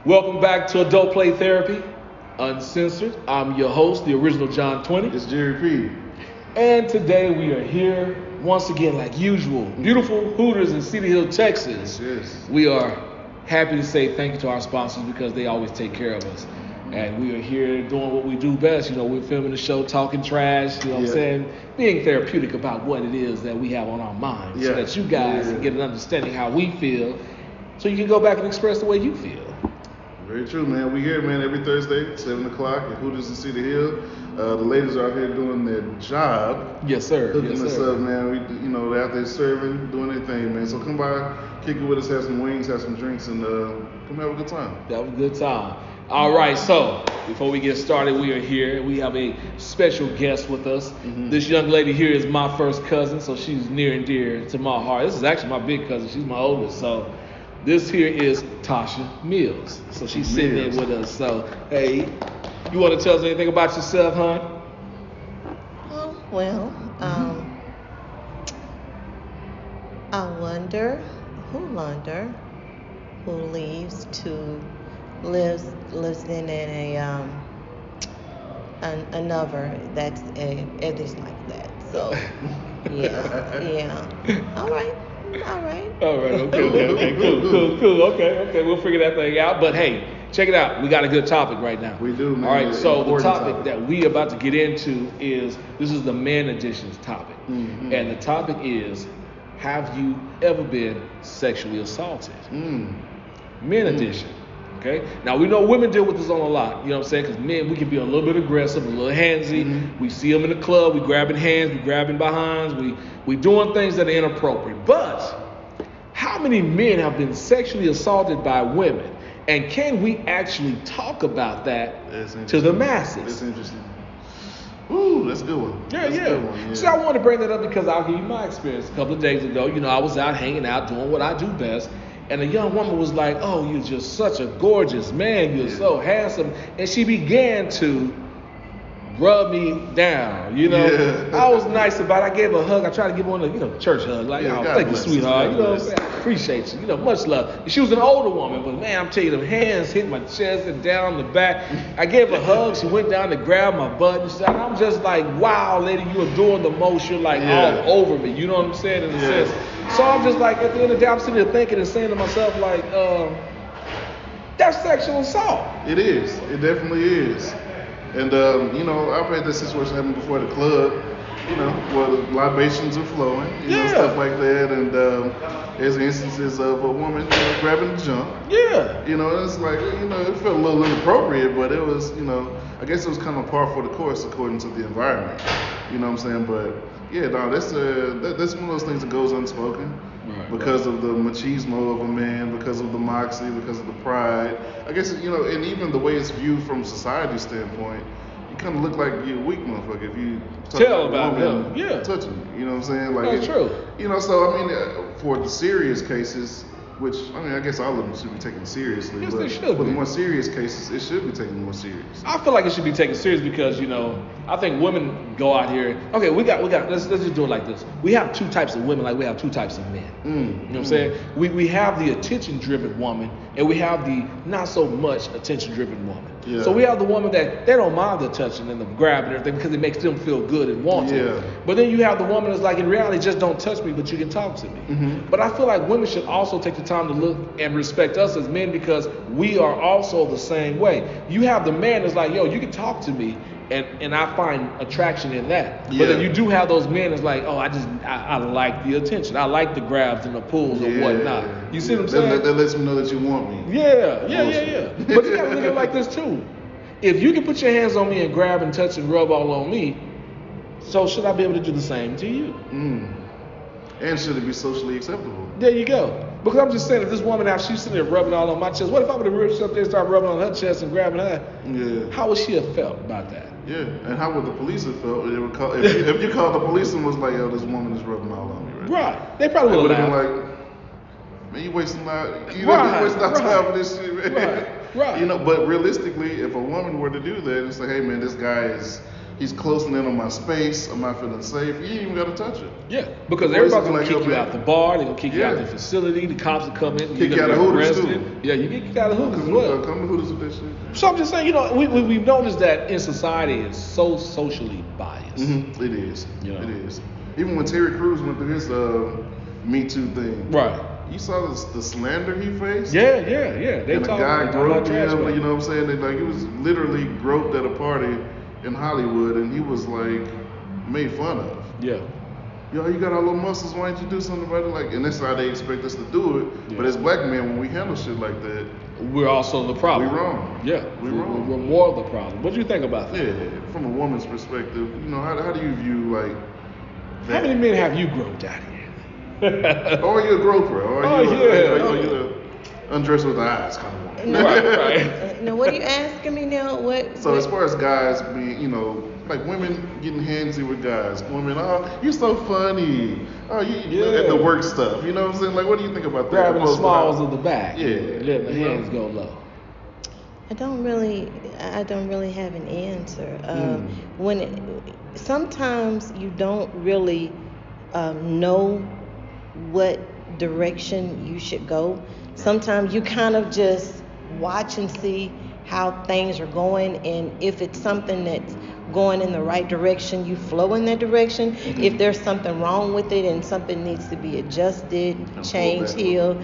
Welcome back to Adult Play Therapy, Uncensored. I'm your host, the original John 20. It's Jerry P. And today we are here once again, like usual, beautiful Hooters in Cedar Hill, Texas. Yes. We are happy to say thank you to our sponsors because they always take care of us. And we are here doing what we do best. You know, we're filming the show, talking trash, you know what I'm saying? Being therapeutic about what it is that we have on our minds so that you guys can get an understanding how we feel so you can go back and express the way you feel. Very true, man. We here, man, every Thursday, 7 o'clock at Hooters in Cedar Hill. The ladies are out here doing their job. Yes, sir. Hooking us up, man. They're out there serving, doing their thing, man. So come by, kick it with us, have some wings, have some drinks, and come have a good time. That was a good time. All right, so before we get started, we are here. We have a special guest with us. This young lady here is my first cousin, so she's near and dear to my heart. This is actually my big cousin. She's my oldest, so this here is Tasha Mills. So she's sitting there with us. So, hey, you want to tell us anything about yourself, hon? I wonder who lives in another that's it is like that. So yeah. All right. Okay, cool. Okay, we'll figure that thing out. But hey, check it out. We got a good topic right now. We do, man. All right, so the topic that we about to get into is the men edition's topic. And the topic is, have you ever been sexually assaulted? Men edition. Okay. Now we know women deal with this on a lot. You know what I'm saying? Because men, we can be a little bit aggressive, a little handsy. We see them in the club. We grabbing hands. We grabbing behinds. We doing things that are inappropriate. But how many men have been sexually assaulted by women? And can we actually talk about that to the masses? That's interesting. Ooh, that's a good one. Yeah. So I want to bring that up because I'll give you my experience. A couple of days ago, I was out hanging out, doing what I do best. And a young woman was like, "Oh, you're just such a gorgeous man. You're so handsome." And she began to rub me down. I was nice about it. I gave her a hug. I tried to give her one church hug. Like, thank you, sweetheart. I appreciate you. Much love. And she was an older woman, but man, I'm telling you, them hands hit my chest and down the back. I gave her a hug. She went down to grab my butt and stuff. I'm just like, wow, lady, you are doing the most. You're like all over me. You know what I'm saying? In a sense. So I'm just like, at the end of the day, I'm sitting there thinking and saying to myself, like, that's sexual assault. It is. It definitely is. And, I've had this situation happen before at the club, where the libations are flowing, stuff like that. And there's instances of a woman grabbing the junk. Yeah. It's like, it felt a little inappropriate, but it was, I guess it was kind of par for the course according to the environment. You know what I'm saying? But, yeah, no, that's one of those things that goes unspoken. Because of the machismo of a man, because of the moxie, because of the pride. I guess, and even the way it's viewed from society's standpoint, you kind of look like you're a weak motherfucker if you tell about him. Touching you. You know what I'm saying? Like, that's true. So, for the serious cases, which, I guess all of them should be taken seriously. Yes, but they should for be. the more serious cases, it should be taken more serious. I feel like it should be taken serious because, I think women go out here. Okay, let's just do it like this. We have two types of women like we have two types of men. You know what I'm saying? We have the attention-driven woman and we have the not so much attention-driven woman. Yeah. So we have the woman that they don't mind the touching and the grabbing and everything because it makes them feel good and wanted. But then you have the woman that's like, in reality, just don't touch me, but you can talk to me. But I feel like women should also take the time to look and respect us as men because we are also the same way. You have the man that's like, yo, you can talk to me. And I find attraction in that. But then you do have those men that's like, oh, I like the attention. I like the grabs and the pulls and whatnot. You see what I'm saying? That lets me know that you want me. Yeah. But you gotta look at it like this too. If you can put your hands on me and grab and touch and rub all on me, so should I be able to do the same to you? And should it be socially acceptable? There you go. Because I'm just saying, if this woman out, she's sitting there rubbing all on my chest, what if I would have reached up there and started rubbing on her chest and grabbing her? Yeah. How would she have felt about that? Yeah, and how would the police have felt if you called the police and was like, yo, this woman is rubbing all on me, right? Right. They probably would have been like, man, you wasting our time for this shit, man. Right. But realistically, if a woman were to do that and say, hey, man, this guy is He's closing in on my space. I'm not feeling safe. You ain't even got to touch it. Yeah, because The boys everybody's is gonna kick you out the bar. They're gonna kick you out the facility. The cops will come in. Kick you out of Hooters too. Yeah, you get kicked out of Hooters as well. Come to Hooters with that shit. So I'm just saying, we've noticed that in society it's so socially biased. Mm-hmm. It is. You know? It is. Even when Terry Crews went through his Me Too thing. Right. You saw the slander he faced? Yeah. They and a guy groped him, you know what I'm saying? He was literally groped at a party in Hollywood, and he was like made fun of. Yeah. Yo, you got all those muscles, why don't you do something about it? And that's how they expect us to do it. Yeah. But as black men, when we handle shit like that, we're also the problem. We're wrong. Yeah. We're wrong. We're more of the problem. What do you think about that? Yeah, from a woman's perspective, how do you view like that? How many men have you groped out here? Or are you a groper? Or are you the undressed with the eyes kind of woman? Right. Now, what are you asking me now? So as far as guys being, like women getting handsy with guys, women, oh, you're so funny. Oh, at the work stuff. You know what I'm saying? Like, what do you think about that? Grabbing the smalls of the back. Yeah. Letting the hands go low. I don't really have an answer. Sometimes you don't really know what direction you should go. Sometimes you kind of just watch and see how things are going, and if it's something that's going in the right direction, you flow in that direction. Mm-hmm. If there's something wrong with it and something needs to be adjusted, changed, healed,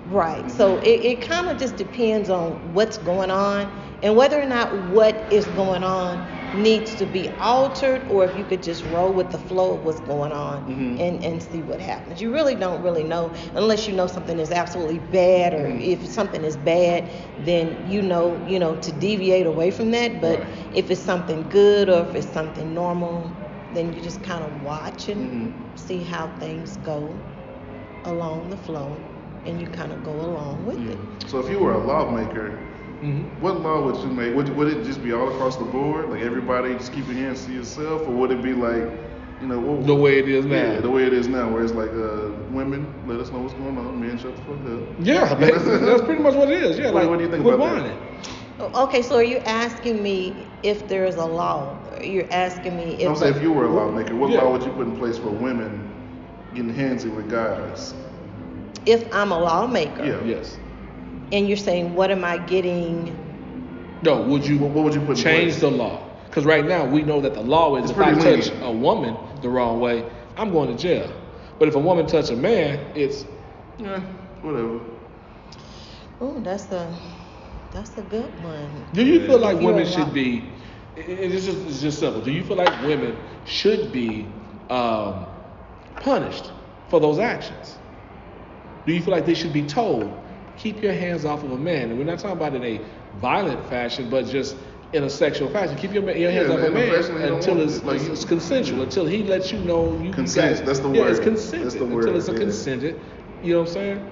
right. Mm-hmm. So it kind of just depends on what's going on and whether or not what is going on needs to be altered, or if you could just roll with the flow of what's going on. Mm-hmm. and see what happens. You really don't really know unless you know something is absolutely bad, or if something is bad, then you know to deviate away from that. But if it's something good or if it's something normal, then you just kind of watch and see how things go along the flow, and you kind of go along with it. So if you were a lawmaker, what law would you make? Would it just be all across the board? Like everybody just keep your hands to yourself? Or would it be like, the way it is now? Yeah, the way it is now, where it's like, women, let us know what's going on. Men, shut the fuck up. Yeah, that's pretty much what it is. Yeah, what do you think about that? Okay, so are you asking me if there is a law? You're asking me if... I'm saying if you were a lawmaker, what law would you put in place for women getting handsy with guys? If I'm a lawmaker? Yeah. Yes. And you're saying, what am I getting? No, what would you put change in place? The law? Because right now we know that the law is if I touch a woman the wrong way, I'm going to jail. But if a woman touch a man, it's whatever. Oh, that's a good one. Do you feel like women should be? It's just simple. Do you feel like women should be punished for those actions? Do you feel like they should be told, keep your hands off of a man? And we're not talking about in a violent fashion, but just in a sexual fashion. Keep your hands off a man until it's consensual, until he lets you know you consent. That's the word. Yeah, it's consented. That's the word. Until it's a consented. You know what I'm saying?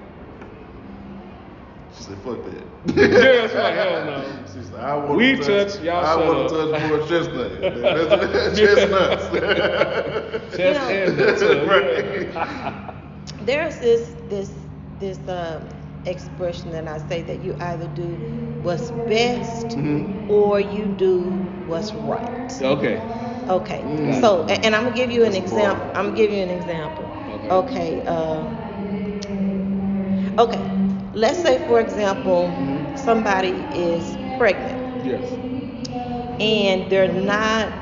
She said, fuck that. Yeah, that's like, hell no. She said, I want to touch more chestnuts. Chestnuts. Chest and nuts. Right. There's this expression that I say that you either do what's best or you do what's right. Okay. So, and I'm gonna give you an example. Okay. Let's say, for example, somebody is pregnant. Yes. And they're not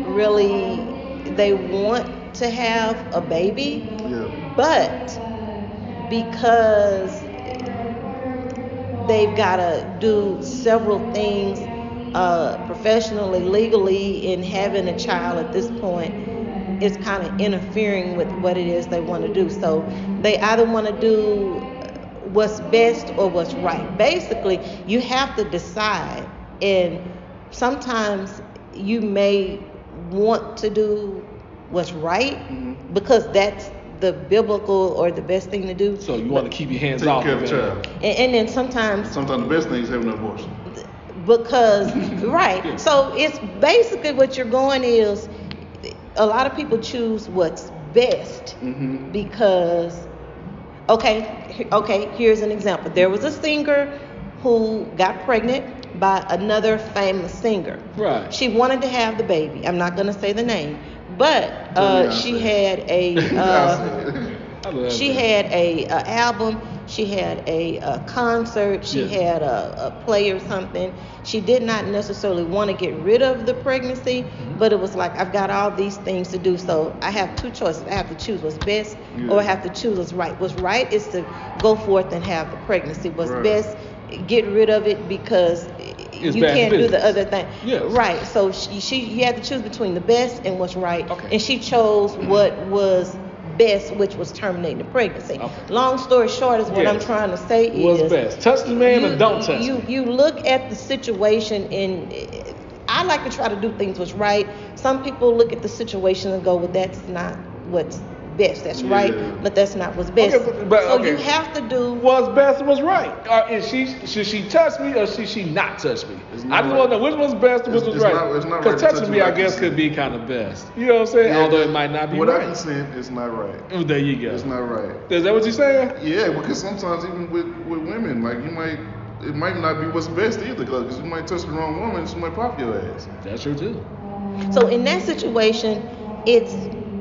really, they want to have a baby, but because they've got to do several things professionally, legally, in having a child at this point, it's kind of interfering with what it is they want to do. So they either want to do what's best or what's right. Basically, you have to decide, and sometimes you may want to do what's right because that's the biblical or the best thing to do. So you want to keep your hands off of it. And then sometimes the best thing is having an abortion. Because right. So it's basically what you're going is a lot of people choose what's best because okay, here's an example. There was a singer who got pregnant by another famous singer. Right. She wanted to have the baby. I'm not going to say the name, but she had a she had a album. She had a concert. She had a play or something. She did not necessarily want to get rid of the pregnancy, but it was like, I've got all these things to do, so I have two choices. I have to choose what's best, or I have to choose what's right. What's right is to go forth and have the pregnancy. What's best, get rid of it because you can't do the other thing. Yes. Right. So you had to choose between the best and what's right, and she chose what was best, which was terminating the pregnancy. Long story short is what I'm trying to say is what's best. Touch the man or don't touch him. You look at the situation, and I like to try to do things what's right. Some people look at the situation and go, well, that's not what's best. That's right, but that's not what's best. So you have to do what's best and what's right. Should she touch me or should she not touch me? I just want to know which one's best and which was right. Because touching me, I guess, could be kind of best. You know what I'm saying? Although it might not be right. Without consent, it's not right. Oh, there you go. It's not right. Is that what you're saying? Yeah, because sometimes even with women, like it might not be what's best either, because you might touch the wrong woman and she might pop your ass. That's true too. So in that situation, it's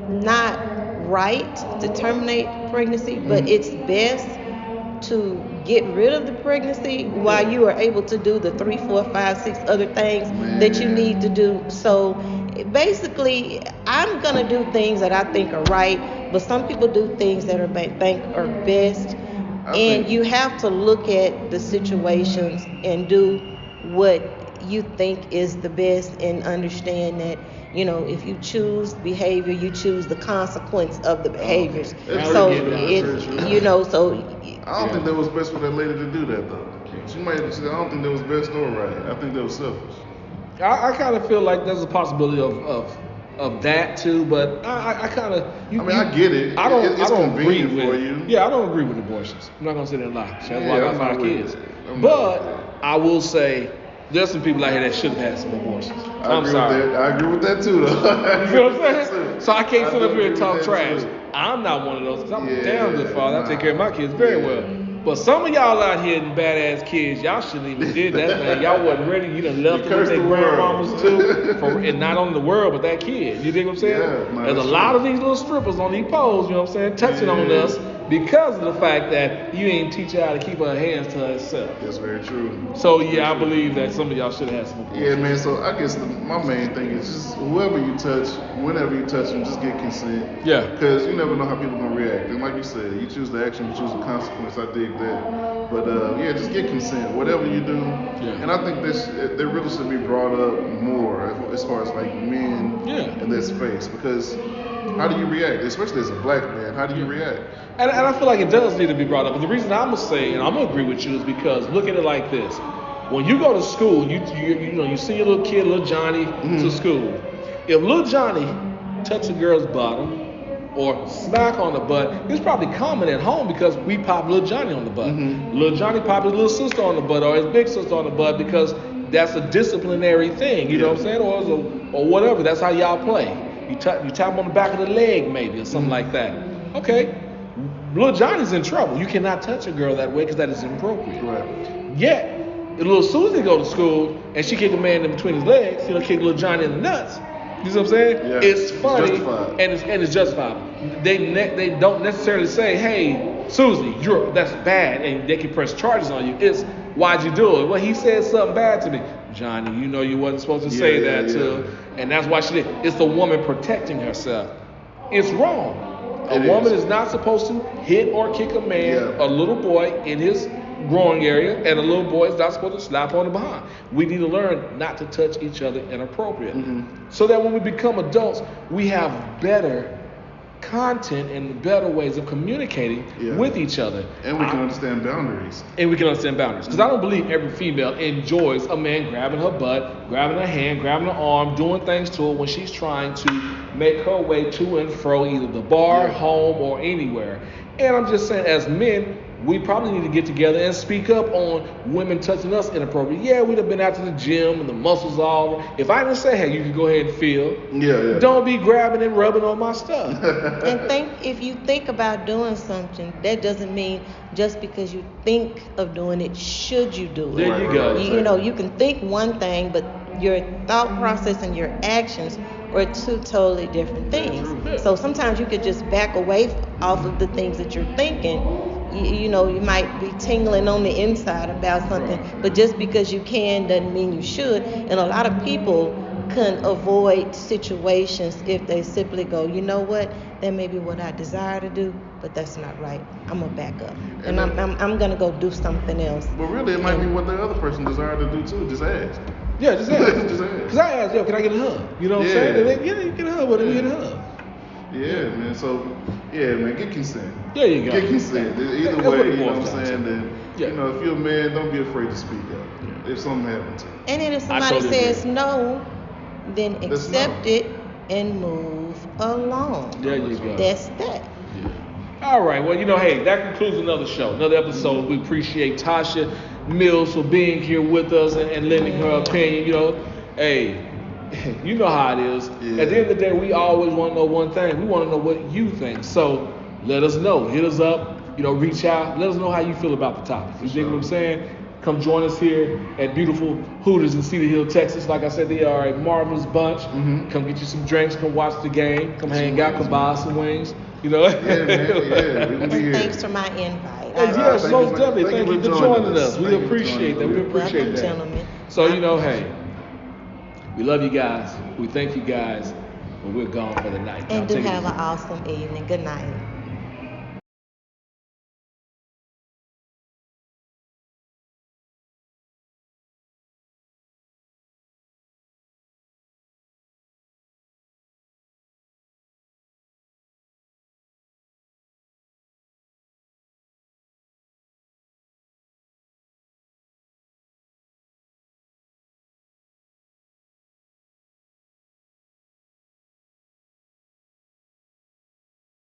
not right to terminate pregnancy, but it's best to get rid of the pregnancy while you are able to do the 3, 4, 5, 6 other things that you need to do. So basically, I'm gonna do things that I think are right, but some people do things that think are best, and you have to look at the situations and do what you think is the best, and understand that, you know, if you choose behavior, you choose the consequence of the behaviors. So you know, so I don't think that was best for that lady to do that though. She might have said, I don't think that was best or right. I think that was selfish. I kind of feel like there's a possibility of that too, but I kind of. I get it. I don't agree with for you. Yeah, I don't agree with abortions. I'm not gonna sit there and lie. That's why I got 5 kids. But I will say, there's some people out here that should have had some abortions. I'm sorry. I agree with that too, though. You know what I'm saying? So I can't sit up here and talk trash. I'm not one of those, because I'm a damn good father. I take care of my kids very well. But some of y'all out here in badass kids, y'all shouldn't even did that thing. Y'all wasn't ready. You done left them with their grandmamas too. And not only the world, but that kid. You dig what I'm saying? Yeah, there's a lot of these little strippers on these poles, you know what I'm saying, touching on us because of the fact that you ain't teach her how to keep her hands to herself. That's very true. So I believe that some of y'all should have had some abortions. Yeah, man. So I guess my main thing is just whoever you touch, whenever you touch them, just get consent. Yeah. Because you never know how people gonna react. And like you said, you choose the action, you choose the consequence. I dig that. But just get consent. Whatever you do. Yeah. And I think they really should be brought up more as far as like men in this space. Because how do you react, especially as a black man? How do you react? And I feel like it does need to be brought up. But the reason I'm gonna say, and I'm gonna agree with you, is because look at it like this: when you go to school, you see your little kid, little Johnny, to school. If little Johnny touch a girl's bottom or smack on the butt, it's probably common at home because we pop little Johnny on the butt. Little Johnny pop his little sister on the butt or his big sister on the butt because that's a disciplinary thing. You know what I'm saying? Or whatever. That's how y'all play. You tap on the back of the leg maybe or something like that. Okay. Little Johnny's in trouble. You cannot touch a girl that way because that is inappropriate. Right. Yet, if little Susie go to school and she kick a man in between his legs, kick little Johnny in the nuts. You know what I'm saying? Yeah. It's funny it's and it's justified. They don't necessarily say, hey, Susie, that's bad, and they can press charges on you. It's why'd you do it? Well, he said something bad to me. Johnny, you know you wasn't supposed to say that to her, and that's why she did. It's the woman protecting herself. It's wrong. A woman is not supposed to hit or kick a man, a little boy, in his growing area, and a little boy is not supposed to slap on the behind. We need to learn not to touch each other inappropriately, so that when we become adults, we have better content and better ways of communicating with each other. And we can understand boundaries. Because I don't believe every female enjoys a man grabbing her butt, grabbing her hand, grabbing her arm, doing things to her when she's trying to make her way to and fro either the bar, home, or anywhere. And I'm just saying, as men, we probably need to get together and speak up on women touching us inappropriately. Yeah, we'd have been out to the gym and the muscles all. If I didn't say, hey, you can go ahead and feel. Yeah. Don't be grabbing and rubbing on my stuff. And if you think about doing something, that doesn't mean just because you think of doing it, should you do it? There you go. You know, you can think one thing, but your thought process and your actions are two totally different things. So sometimes you could just back away off of the things that you're thinking. You know, you might be tingling on the inside about something, but just because you can doesn't mean you should. And a lot of people can avoid situations if they simply go, you know what, that may be what I desire to do, but that's not right. I'm gonna back up, and I'm gonna go do something else. But really, it might be what the other person desired to do too. Just ask. Yeah, just ask. Just ask. Because I asked, yo, can I get a hug? You know what I'm saying? And then, you get a hug with him, you get a hug. Yeah, man. So, yeah, man, get consent. There you go. Get consent. Either That's way, what it you know what boils I'm down saying? to. Then, Yeah. you know, if you're a man, don't be afraid to speak up. If something happens to you. And then if I somebody totally says agree. no, then That's accept no. it and move along. There you go. That's that. All right. Well, you know, hey, that concludes another show, another episode. We appreciate Tasha Mills for being here with us and lending her opinion. You know, hey, you know how it is. Yeah. At the end of the day, we always want to know one thing. We want to know what you think. So let us know. Hit us up. You know, reach out. Let us know how you feel about the topic. You dig what I'm saying? Come join us here at beautiful Hooters in Cedar Hill, Texas. Like I said, they are a marvelous bunch. Mm-hmm. Come get you some drinks. Come watch the game. Come hang out. Come buy us some wings. You know? Yeah, man. Yeah, we're gonna be And here. thanks for my invite. Yes, thank most you for- definitely. thank Thank you you for for joining joining us. us. We Thank you for appreciate that. joining We us. appreciate Welcome, that. gentlemen. So, you know, hey, we love you guys. We thank you guys. But we're gone for the night. And Y'all do take it have easy. an awesome evening. Good night.